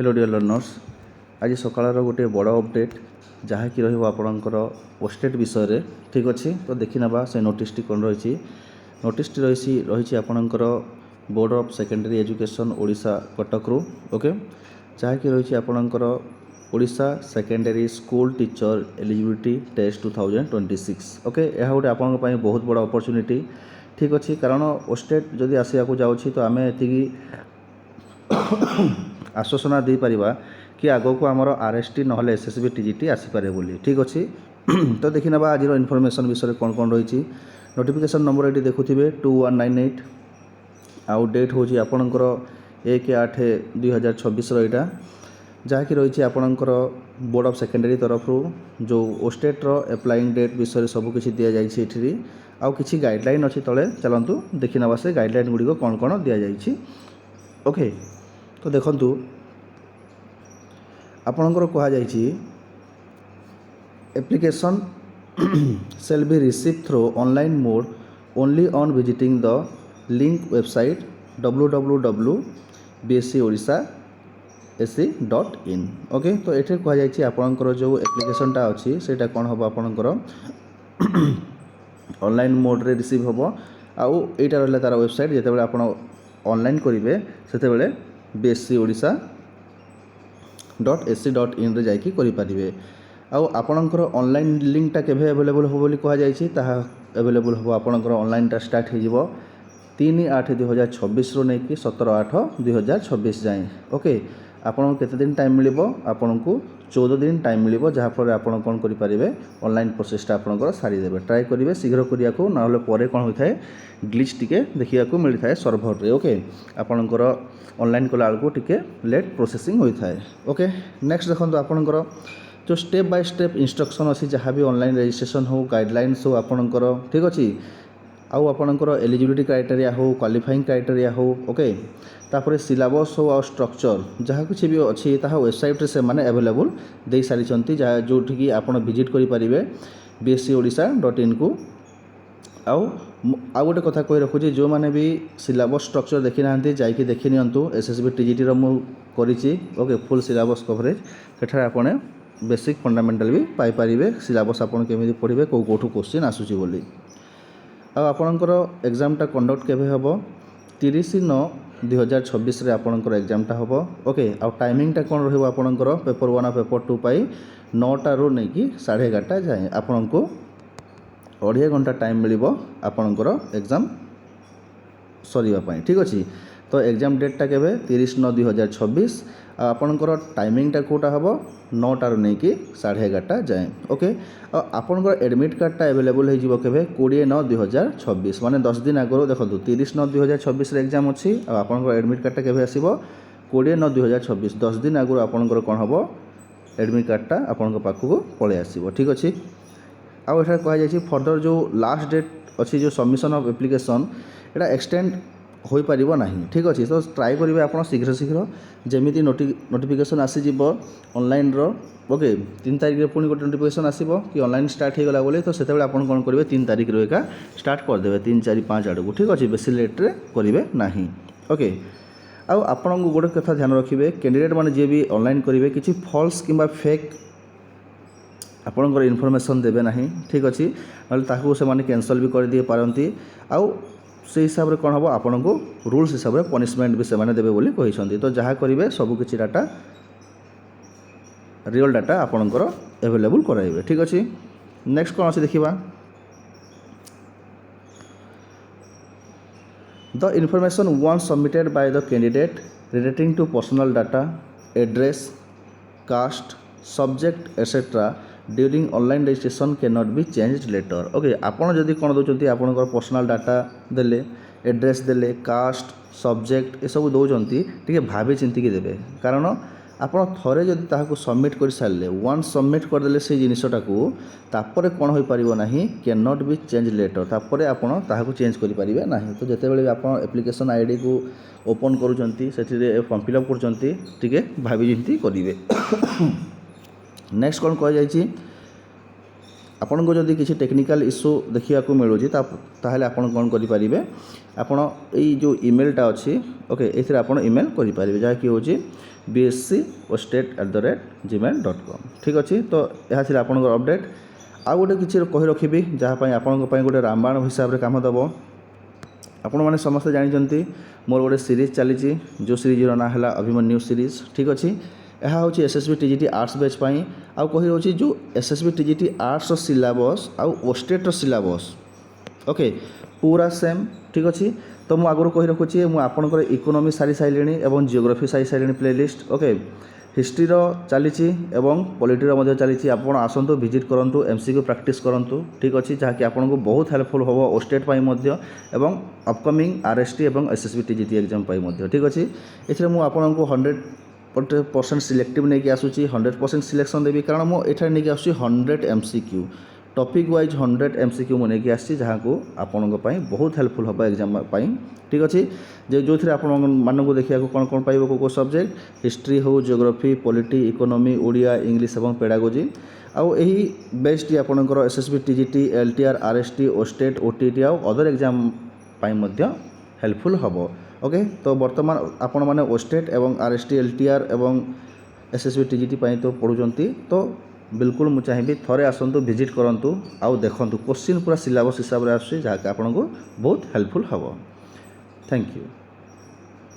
Hello dear learners, आज सकाळ गोटे बड़ अपडेट जहाँकि आपणकर पोस्टेड विषय ठीक अच्छे। तो देखी ना से नोटिस टी कौन रही नोटिस रही आपणकर board of secondary education Odisha Cuttack रु ओके, जहाँकि रही आपणकर Odisha secondary school teacher eligibility test 2026 okay. यह गोटे आपण बहुत बड़ा अपॉर्चुनिटी ठीक अच्छे, कारण पोस्टेड जदि आसवाक जाऊँगी तो आम ये आश्वासना दे पारिबा कि आगो को आमर आरएसटी नहले एसएसबी टीजीटी आसीपारे बोली ठीक अच्छे। तो देखी ना आज इनफॉरमेशन विषय कौन कौन रही नोटिफिकेशन नंबर ये देखुए 2198 आउ डेट हूँ आपणकर 1/8/2026 रहा, जहाँकि रही आपणकर बोर्ड ऑफ सेकेंडरी तरफ जो ओस्टेट्र एप्लाइंग डेट विषय सबकि दि जाइए आउ किसी गाइडलाइन अच्छी तले चलतु देखी ना से गाइडलाइन गुड़िक कौन कौन दि जाइए ओके। तो देखंतु आपणकर कहुई application shall be receive through online mode only on visiting the link website www.bscodisha.ac.in okay. तो ये कहुई आपणकर जो एप्लिकेशनटा अच्छी से कौन हम आपणकर ऑनलाइन मोड रे रिसीव हम आउ एटा रहा तार वेबसाइट जिते आप ऑनलाइन करेंगे से bscodisha.ac.in रे जाकि करें। आउ आपणकर ऑनलाइन लिंकटा केवे अवेलेबल हो बोली कहुई ताहा अवेलेबल हो आपणकर ऑनलाइनटा स्टार्ट हो 3/8/2026 रू नहीं कि 17/8/2026 जाए ओके। आपन केते दिन टाइम मिलिबो आपन को 14 दिन टाइम मिलिबो, जहाँफल आपन कौन करेंगे ऑनलाइन प्रोसेसटा आपणकर सारी देबे। ट्राई करेंगे शीघ्र करिया को ना परे कौन होता है ग्लिच टिके देखिया को मिलता है सर्भर रे ओके। आपणकर ऑनलाइन कला बेलू टिके लेट प्रोसेसिंग होता है ओके। नेक्स्ट देखो आपणकर जो स्टेप बाय स्टेप इंस्ट्रक्शन अच्छी जहाँ भी ऑनलाइन रजिस्ट्रेशन हो गाइडलाइंस हो आपणकर ठीक अच्छे। आउ आपणकर एलिजिबिलिटी क्राइटेरिया हो क्वालिफाइंग क्राइटेरिया हो ओके, तापर सिलेबस हो आ स्ट्रक्चर जहाँ किसी भी अच्छी ताहा वेबसाइट से माने अवेलेबल दे सारी जहाँ जोठिकी आप विजिट करेंगे bscodisha.in को। आउ गोटे कथा कही रखुच्छी जो मैंने भी सिलेबस स्ट्रक्चर देखी ना जाकि देखी नियंतु एसएसबी टीजीटी मु करी ओके फुल सिलेबस कवरेज सेठारे आपने बेसिक फंडामेंटाल भी पाइपर सिलेबस आपन केमी पढ़े कौटू क्वेश्चन आसूची बोली। आपणकर एग्जामटा कंडक्ट केवे हम 30/9/2026 रे आपणकर एग्जामटा हम ओके। आ टाइमिंगटा कौन रही आपणकर पेपर 1 और पेपर 2 पाई 9टा रू नहीं कि 11:30 जाए आपण को 2.5 घंटा टाइम मिलिबो आपणकर एग्जाम सरीबा ठीक अच्छे। तो एग्जाम डेटटा केवे 30/9/2026 आपणकर टाइमिंगटा कोटा हम 9टा रू नहीं कि 11:30 जाए ओके। आपणकर एडमिट कार्डटा अवेलेबल हो केवे 20/9/2026 माने 10 दिन आगु देखो 30/9/2026 एग्जाम अच्छी। आपणकर एडमिट कार्डटा केवे आसीबो 20/9/2026 10 दिन आगु आपणकर कौन हम एडमिट कार्डटा आपण पाखक पलि आसीबो ठीक अच्छे। आउ एटा कहुई फर्दर जो लास्ट डेट अच्छी जो submission of application Etah extend हो पार ना ठीक अच्छे। तो ट्राई करेंगे आप शीघ्र शीघ्र जमी नोटिफिकेशन आसीज ऑनलाइन ओके 3 तारिख पुणी गोटे नोटिफिकेशन आसो कि ऑनलाइन स्टार्ट हो गला बोले तो से कौन करेंगे 3 तारिख एका स्टार्ट करदे 3, 4, 5 आड़ को ठीक अच्छे। बेस लेट्रे करेंगे ना ओके। आउ आपन गोटे कथा ध्यान रखिए कैंडिडेट मैंने जी भी ऑनलाइन करेंगे किसी फॉल्स किंबा फेक आपणकर इनफॉरमेशन देवे ना ठीक अच्छे, ना से कैंसल भी कर दे पारती। आउ से हिसाब से कौन हम आपन को रूल्स हिसाब से पनिशमेंट भी से देवे बोली कहते। तो जहाँ करेंगे सबकि डाटा रियल डाटा आपणकर अवेलेबल कराइबे ठीक अच्छे। नेक्स्ट कौन अच्छे देखा the information once submitted by the candidate relating to personal data address caste subject etcetera during online registration can not be changed later okay. आपड़ जदि कौन दौरान आपंकर पर्सनल डाटा देले एड्रेस देले कास्ट सब्जेक्ट ये सब दौरान टी भावी चिंतिकी देवे, कारण आप थे जदि ताकू सबमिट कर सारे वन्स सबमिट करदे से जिनटा को तापर कौन हो पार ना can not be change later तापर आप चेंज करेंगे ना। तो जितेबाला आप एप्लिकेशन आईडी को ओपन करुँच फॉर्म फिलअप कर भावी चिंती करेंगे। नेक्स्ट कौन कह ଆପଣଙ୍କୁ ଯଦି କିଛି ଟେକ୍ନିକାଲ୍ ଇସ୍ୟୁ ଦେଖିବାକୁ ମିଳୁଛି ତାହେଲେ ଆପଣ କ'ଣ କରିପାରିବେ, ଆପଣ ଏଇ ଯେଉଁ ଇମେଲ୍ଟା ଅଛି ଓକେ, ଏଥିରେ ଆପଣ ଇମେଲ୍ କରିପାରିବେ ଯାହାକି ହେଉଛି bscostate@gmail.com। ଠିକ୍ ଅଛି, ତ ଏହା ଥିଲା ଆପଣଙ୍କର ଅପଡ଼େଟ୍। ଆଉ ଗୋଟେ କିଛି କହି ରଖିବି ଯାହା ପାଇଁ ଆପଣଙ୍କ ପାଇଁ ଗୋଟେ ରାମବାଣ ହିସାବରେ କାମ ଦେବ। ଆପଣମାନେ ସମସ୍ତେ ଜାଣିଛନ୍ତି ମୋର ଗୋଟେ ସିରିଜ୍ ଚାଲିଛି, ଯେଉଁ ସିରିଜ୍ର ନାଁ ହେଲା ଅଭିମନ୍ୟୁ ସିରିଜ୍। ଠିକ୍ ଅଛି, ଏହା ହେଉଛି SSB TGT ଆର୍ଟ୍ସ ବ୍ୟାଚ୍ ପାଇଁ। ଆଉ କହି ରହୁଛି ଯେଉଁ SSB TGT ଆର୍ଟ୍ସର ସିଲାବସ୍ ଆଉ ଓଷ୍ଟେଟ୍ର ସିଲାବସ୍ ଓକେ ପୁରା ସେମ୍। ଠିକ୍ ଅଛି, ତ ମୁଁ ଆଗରୁ କହି ରଖୁଛି ମୁଁ ଆପଣଙ୍କର ଇକୋନୋମି ସାରି ସାରିଲିଣି ଏବଂ ଜିଓଗ୍ରାଫି ସାରି ସାରିଲିଣି ପ୍ଲେଲିଷ୍ଟ। ଓକେ, ହିଷ୍ଟ୍ରିର ଚାଲିଛି ଏବଂ ପଲିଟିର ମଧ୍ୟ ଚାଲିଛି। ଆପଣ ଆସନ୍ତୁ ଭିଜିଟ୍ କରନ୍ତୁ, MCQ ପ୍ରାକ୍ଟିସ୍ କରନ୍ତୁ। ଠିକ୍ ଅଛି, ଯାହାକି ଆପଣଙ୍କୁ ବହୁତ ହେଲ୍ପଫୁଲ୍ ହେବ ଓଷ୍ଟେଟ୍ ପାଇଁ ମଧ୍ୟ ଏବଂ ଅପକମିଂ RST ଏବଂ SSB TGT ଏକ୍ଜାମ୍ ପାଇଁ ମଧ୍ୟ। ଠିକ୍ ଅଛି, ଏଥିରେ ମୁଁ ଆପଣଙ୍କୁ 100% ସିଲେକ୍ଟିଭ୍ ନେଇକି ଆସୁଛି, 100% ସିଲେକ୍ସନ୍ ଦେବି, କାରଣ ମୁଁ ଏଠାରେ ନେଇକି ଆସୁଛି 100 MCQ ଟପିକ୍ ୱାଇଜ୍ 100 MCQ ମୁଁ ନେଇକି ଆସିଛି, ଯାହାକୁ ଆପଣଙ୍କ ପାଇଁ ବହୁତ ହେଲ୍ପଫୁଲ୍ ହେବ ଏକ୍ଜାମ୍ ପାଇଁ। ଠିକ୍ ଅଛି, ଯେଉଁଥିରେ ଆପଣମାନଙ୍କୁ ଦେଖିବାକୁ କ'ଣ କ'ଣ ପାଇବ, କେଉଁ ସବଜେକ୍ଟ, ହିଷ୍ଟ୍ରି ହେଉ, geography, polity, economy, Odia, English ଏବଂ ପେଡାଗୋଜି। ଆଉ ଏହି ବେସ୍ଟି ଆପଣଙ୍କର SSB TGT, LTR, RST, ଓଷ୍ଟେଟ୍, OTT ଆଉ ଅଦର ଏକ୍ଜାମ୍ ପାଇଁ ମଧ୍ୟ ହେଲ୍ପଫୁଲ୍ ହେବ। ଓକେ, ତ ବର୍ତ୍ତମାନ ଆପଣମାନେ ଓଷ୍ଟେଟ୍ ଏବଂ RST, LTR ଏବଂ SSB TGT ପାଇଁ ତ ପଢ଼ୁଛନ୍ତି, ତ ବିଲକୁଲ ମୁଁ ଚାହିଁବି ଥରେ ଆସନ୍ତୁ, ଭିଜିଟ୍ କରନ୍ତୁ ଆଉ ଦେଖନ୍ତୁ କୋଶ୍ଚିନ୍ ପୁରା ସିଲାବସ୍ ହିସାବରେ ଆସୁଛି, ଯାହାକି ଆପଣଙ୍କୁ ବହୁତ ହେଲ୍ପଫୁଲ୍ ହେବ। Thank you.